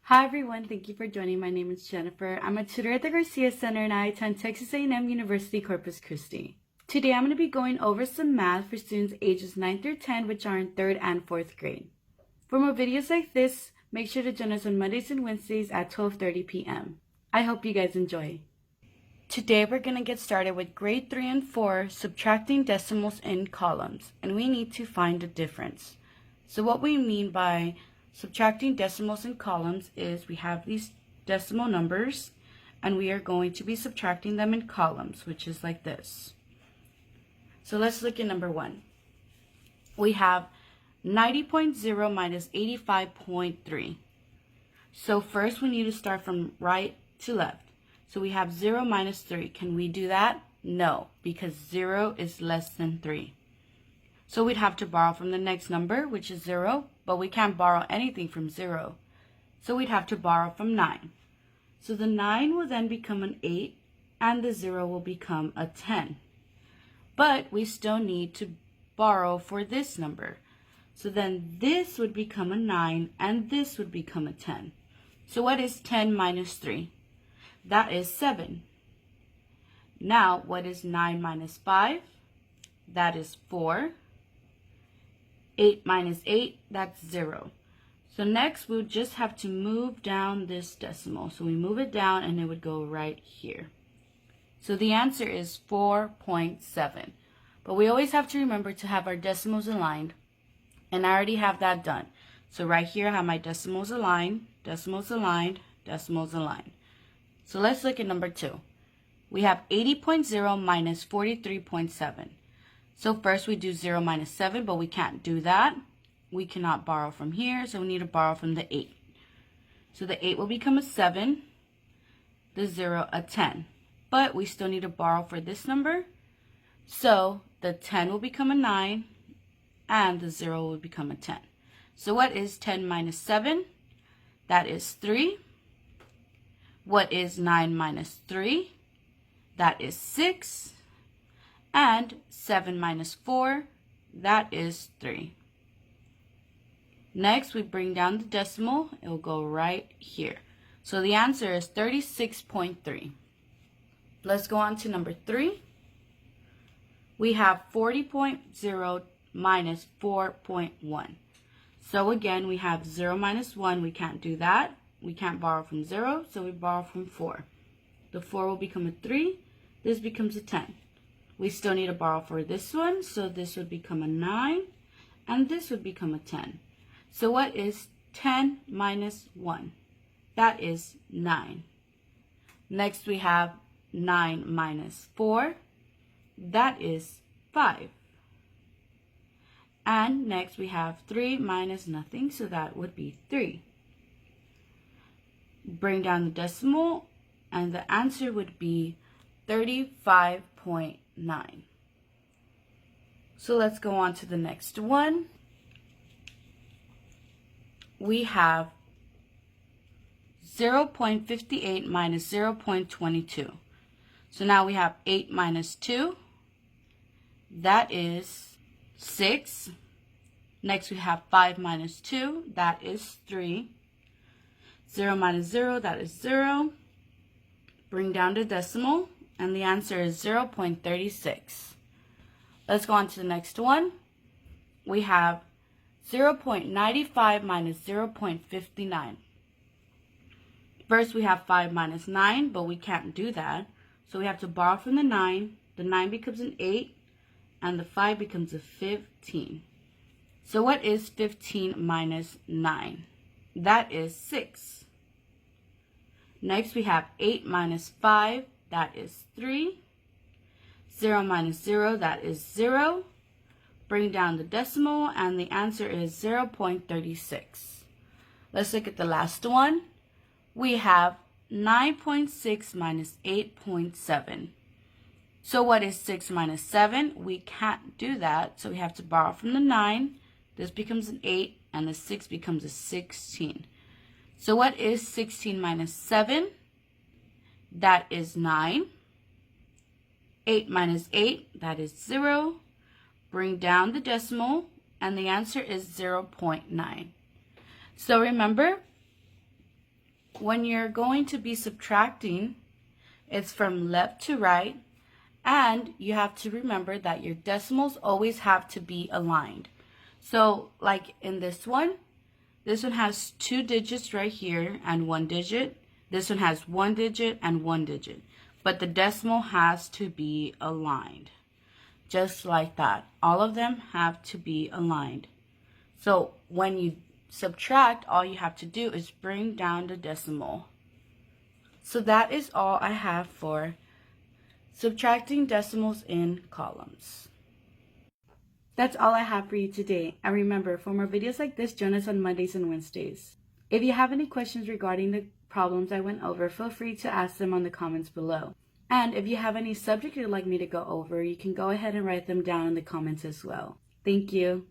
Hi everyone, thank you for joining. My name is Jennifer. I'm a tutor at the Garcia Center and I attend Texas A&M University Corpus Christi. Today I'm going to be going over some math for students ages 9 through 10 which are in 3rd and 4th grade. For more videos like this, make sure to join us on Mondays and Wednesdays at 12:30 p.m. I hope you guys enjoy. Today we're going to get started with grade 3 and 4 subtracting decimals in columns, and we need to find the difference. So what we mean by subtracting decimals in columns is we have these decimal numbers and we are going to be subtracting them in columns, which is like this. So let's look at number 1. We have 90.0 minus 85.3. So first we need to start from right to left. So we have 0 minus 3. Can we do that? No, because 0 is less than 3. So we'd have to borrow from the next number, which is 0, but we can't borrow anything from 0. So we'd have to borrow from 9. So the 9 will then become an 8, and the 0 will become a 10. But we still need to borrow for this number. So then this would become a 9, and this would become a 10. So what is 10 minus 3? That is 7. Now, what is 9 minus 5? That is 4. 8 minus 8, that's 0. So next, we'll just have to move down this decimal. So we move it down, and it would go right here. So the answer is 4.7. But we always have to remember to have our decimals aligned. And I already have that done. So right here, I have my decimals aligned, decimals aligned, decimals aligned. So let's look at number 2. We have 80.0 minus 43.7. So first we do 0 minus 7, but we can't do that. We cannot borrow from here, so we need to borrow from the 8. So the 8 will become a 7, the 0 a 10. But we still need to borrow for this number. So the 10 will become a 9, and the 0 will become a 10. So what is 10 minus 7? That is 3. What is 9 minus 3? That is 6. And 7 minus 4, that is 3. Next, we bring down the decimal. It will go right here. So the answer is 36.3. Let's go on to number 3. We have 40.0 minus 4.1. So again, we have 0 minus 1. We can't do that. We can't borrow from 0, so we borrow from 4. The 4 will become a 3. This becomes a 10. We still need to borrow for this one, so this would become a 9, and this would become a 10. So what is 10 minus 1? That is 9. Next we have 9 minus 4. That is 5. And next we have 3 minus nothing, so that would be 3. Bring down the decimal, and the answer would be 35.9. So let's go on to the next one. We have 0.58 minus 0.22. So now we have 8 minus 2. That is 6. Next we have 5 minus 2. That is 3. 0 minus 0, that is 0. Bring down the decimal, and the answer is 0.36. Let's go on to the next one. We have 0.95 minus 0.59. First, we have 5 minus 9, but we can't do that. So we have to borrow from the 9. The 9 becomes an 8, and the 5 becomes a 15. So what is 15 minus 9? That is 6. Next, we have 8 minus 5. That is 3. 0 minus 0, that is 0. Bring down the decimal, and the answer is 0.36. Let's look at the last one. We have 9.6 minus 8.7. So what is 6 minus 7? We can't do that, so we have to borrow from the 9. This becomes an 8, and the 6 becomes a 16. So what is 16 minus 7? That is 9. 8 minus 8, that is 0. Bring down the decimal, and the answer is 0.9. So remember, when you're going to be subtracting, it's from left to right, and you have to remember that your decimals always have to be aligned. So like in this one has 2 digits right here and 1 digit. This one has 1 digit and 1 digit. But the decimal has to be aligned. Just like that. All of them have to be aligned. So when you subtract, all you have to do is bring down the decimal. So that is all I have for subtracting decimals in columns. That's all I have for you today. And remember, for more videos like this, join us on Mondays and Wednesdays. If you have any questions regarding the problems I went over, feel free to ask them on the comments below. And if you have any subject you'd like me to go over, you can go ahead and write them down in the comments as well. Thank you.